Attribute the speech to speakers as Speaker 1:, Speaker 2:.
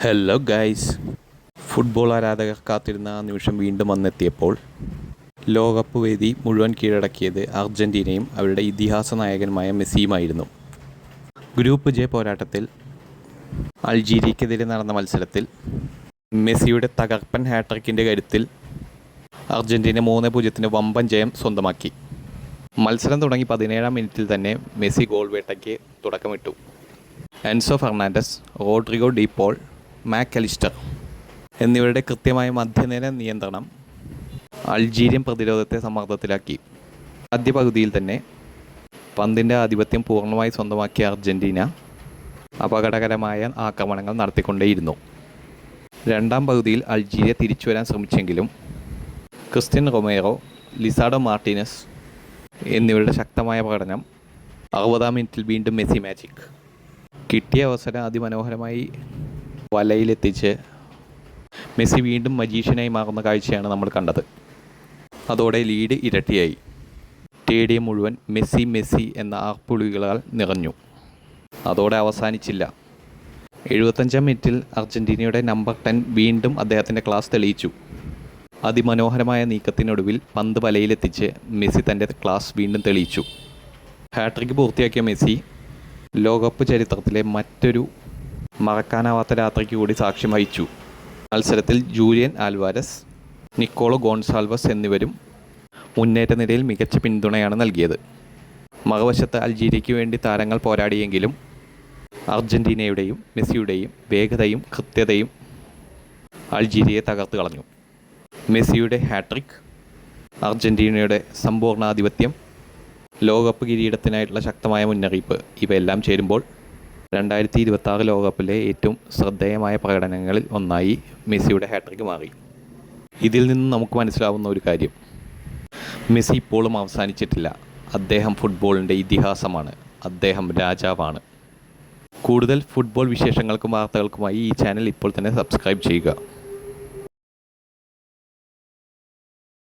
Speaker 1: Hello guys, football ആരാധകർ കാത്തിരുന്ന ആ നിമിഷം വീണ്ടും വന്നെത്തിയപ്പോൾ ലോകകപ്പ് വേദി മുഴുവൻ കീഴടക്കിയത് അർജൻറ്റീനയും അവരുടെ ഇതിഹാസ നായകനുമായ മെസ്സിയുമായിരുന്നു. ഗ്രൂപ്പ് ജെ പോരാട്ടത്തിൽ അൾജീരിയക്കെതിരെ നടന്ന മത്സരത്തിൽ മെസ്സിയുടെ തകർപ്പൻ ഹാട്രിക്കിൻ്റെ കരുത്തിൽ അർജൻറ്റീന 3-0 വമ്പൻ ജയം സ്വന്തമാക്കി. മത്സരം തുടങ്ങി 17-ാം മിനിറ്റിൽ തന്നെ മെസ്സി ഗോൾ വേട്ടയ്ക്ക് തുടക്കമിട്ടു. Enzo Fernandez, Rodrigo De Paul, Mac Allister എന്നിവരുടെ കൃത്യമായ മധ്യനിര നിയന്ത്രണം അൾജീരിയൻ പ്രതിരോധത്തെ സമ്മർദ്ദത്തിലാക്കി. ആദ്യ പകുതിയിൽ തന്നെ പന്തിൻ്റെ ആധിപത്യം പൂർണ്ണമായി സ്വന്തമാക്കിയ അർജൻറ്റീന അപകടകരമായ ആക്രമണങ്ങൾ നടത്തിക്കൊണ്ടേയിരുന്നു. രണ്ടാം പകുതിയിൽ അൾജീരിയ തിരിച്ചു വരാൻ ശ്രമിച്ചെങ്കിലും ക്രിസ്ത്യൻ റൊമേറോ, ലിസാഡോ മാർട്ടിനസ് എന്നിവരുടെ ശക്തമായ പ്രകടനം 60-ാം മിനിറ്റിൽ വീണ്ടും മെസ്സി മാജിക്. കിട്ടിയ അവസരം അതിമനോഹരമായി വലയിലെത്തിച്ച് മെസ്സി വീണ്ടും മജീഷ്യനായി മാറുന്ന കാഴ്ചയാണ് നമ്മൾ കണ്ടത്. അതോടെ ലീഡ് ഇരട്ടിയായി. സ്റ്റേഡിയം മുഴുവൻ മെസ്സി മെസ്സി എന്ന ആർപ്പുവിളികളാൽ നിറഞ്ഞു. അതോടെ അവസാനിച്ചില്ല. 75-ാം മിനിറ്റിൽ അർജൻറ്റീനയുടെ നമ്പർ 10 വീണ്ടും അദ്ദേഹത്തിൻ്റെ ക്ലാസ് തെളിയിച്ചു. അതിമനോഹരമായ നീക്കത്തിനൊടുവിൽ പന്ത് വലയിലെത്തിച്ച് മെസ്സി തൻ്റെ ക്ലാസ് വീണ്ടും തെളിയിച്ചു. ഹാട്രിക്ക് പൂർത്തിയാക്കിയ മെസ്സി ലോകകപ്പ് ചരിത്രത്തിലെ മറ്റൊരു മറക്കാനാവാത്ത രാത്രിക്ക് കൂടി സാക്ഷ്യം വഹിച്ചു. മത്സരത്തിൽ ജൂലിയൻ ആൽവാരസ്, നിക്കോളോ ഗോൺസാൽവസ് എന്നിവരും മുന്നേറ്റ നിരയിൽ മികച്ച പിന്തുണയാണ് നൽകിയത്. മറുവശത്ത് അൾജീരിയയ്ക്ക് വേണ്ടി താരങ്ങൾ പോരാടിയെങ്കിലും അർജൻറ്റീനയുടെയും മെസ്സിയുടെയും വേഗതയും കൃത്യതയും അൾജീരിയയെ തകർത്ത് കളഞ്ഞു. മെസ്സിയുടെ ഹാട്രിക്, അർജൻറ്റീനയുടെ സമ്പൂർണ്ണാധിപത്യം, ലോകകപ്പ് കിരീടത്തിനായിട്ടുള്ള ശക്തമായ മുന്നറിയിപ്പ് ഇവയെല്ലാം ചേരുമ്പോൾ 2026 ലോകകപ്പിലെ ഏറ്റവും ശ്രദ്ധേയമായ പ്രകടനങ്ങളിൽ ഒന്നായി മെസ്സിയുടെ ഹാട്രിക്ക് മാറി. ഇതിൽ നിന്ന് നമുക്ക് മനസ്സിലാവുന്ന ഒരു കാര്യം, മെസ്സി ഇപ്പോഴും അവസാനിച്ചിട്ടില്ല. അദ്ദേഹം ഫുട്ബോളിൻ്റെ ഇതിഹാസമാണ്. അദ്ദേഹം രാജാവാണ്. കൂടുതൽ ഫുട്ബോൾ വിശേഷങ്ങൾക്കും വാർത്തകൾക്കുമായി ഈ ചാനൽ ഇപ്പോൾ തന്നെ സബ്സ്ക്രൈബ് ചെയ്യുക.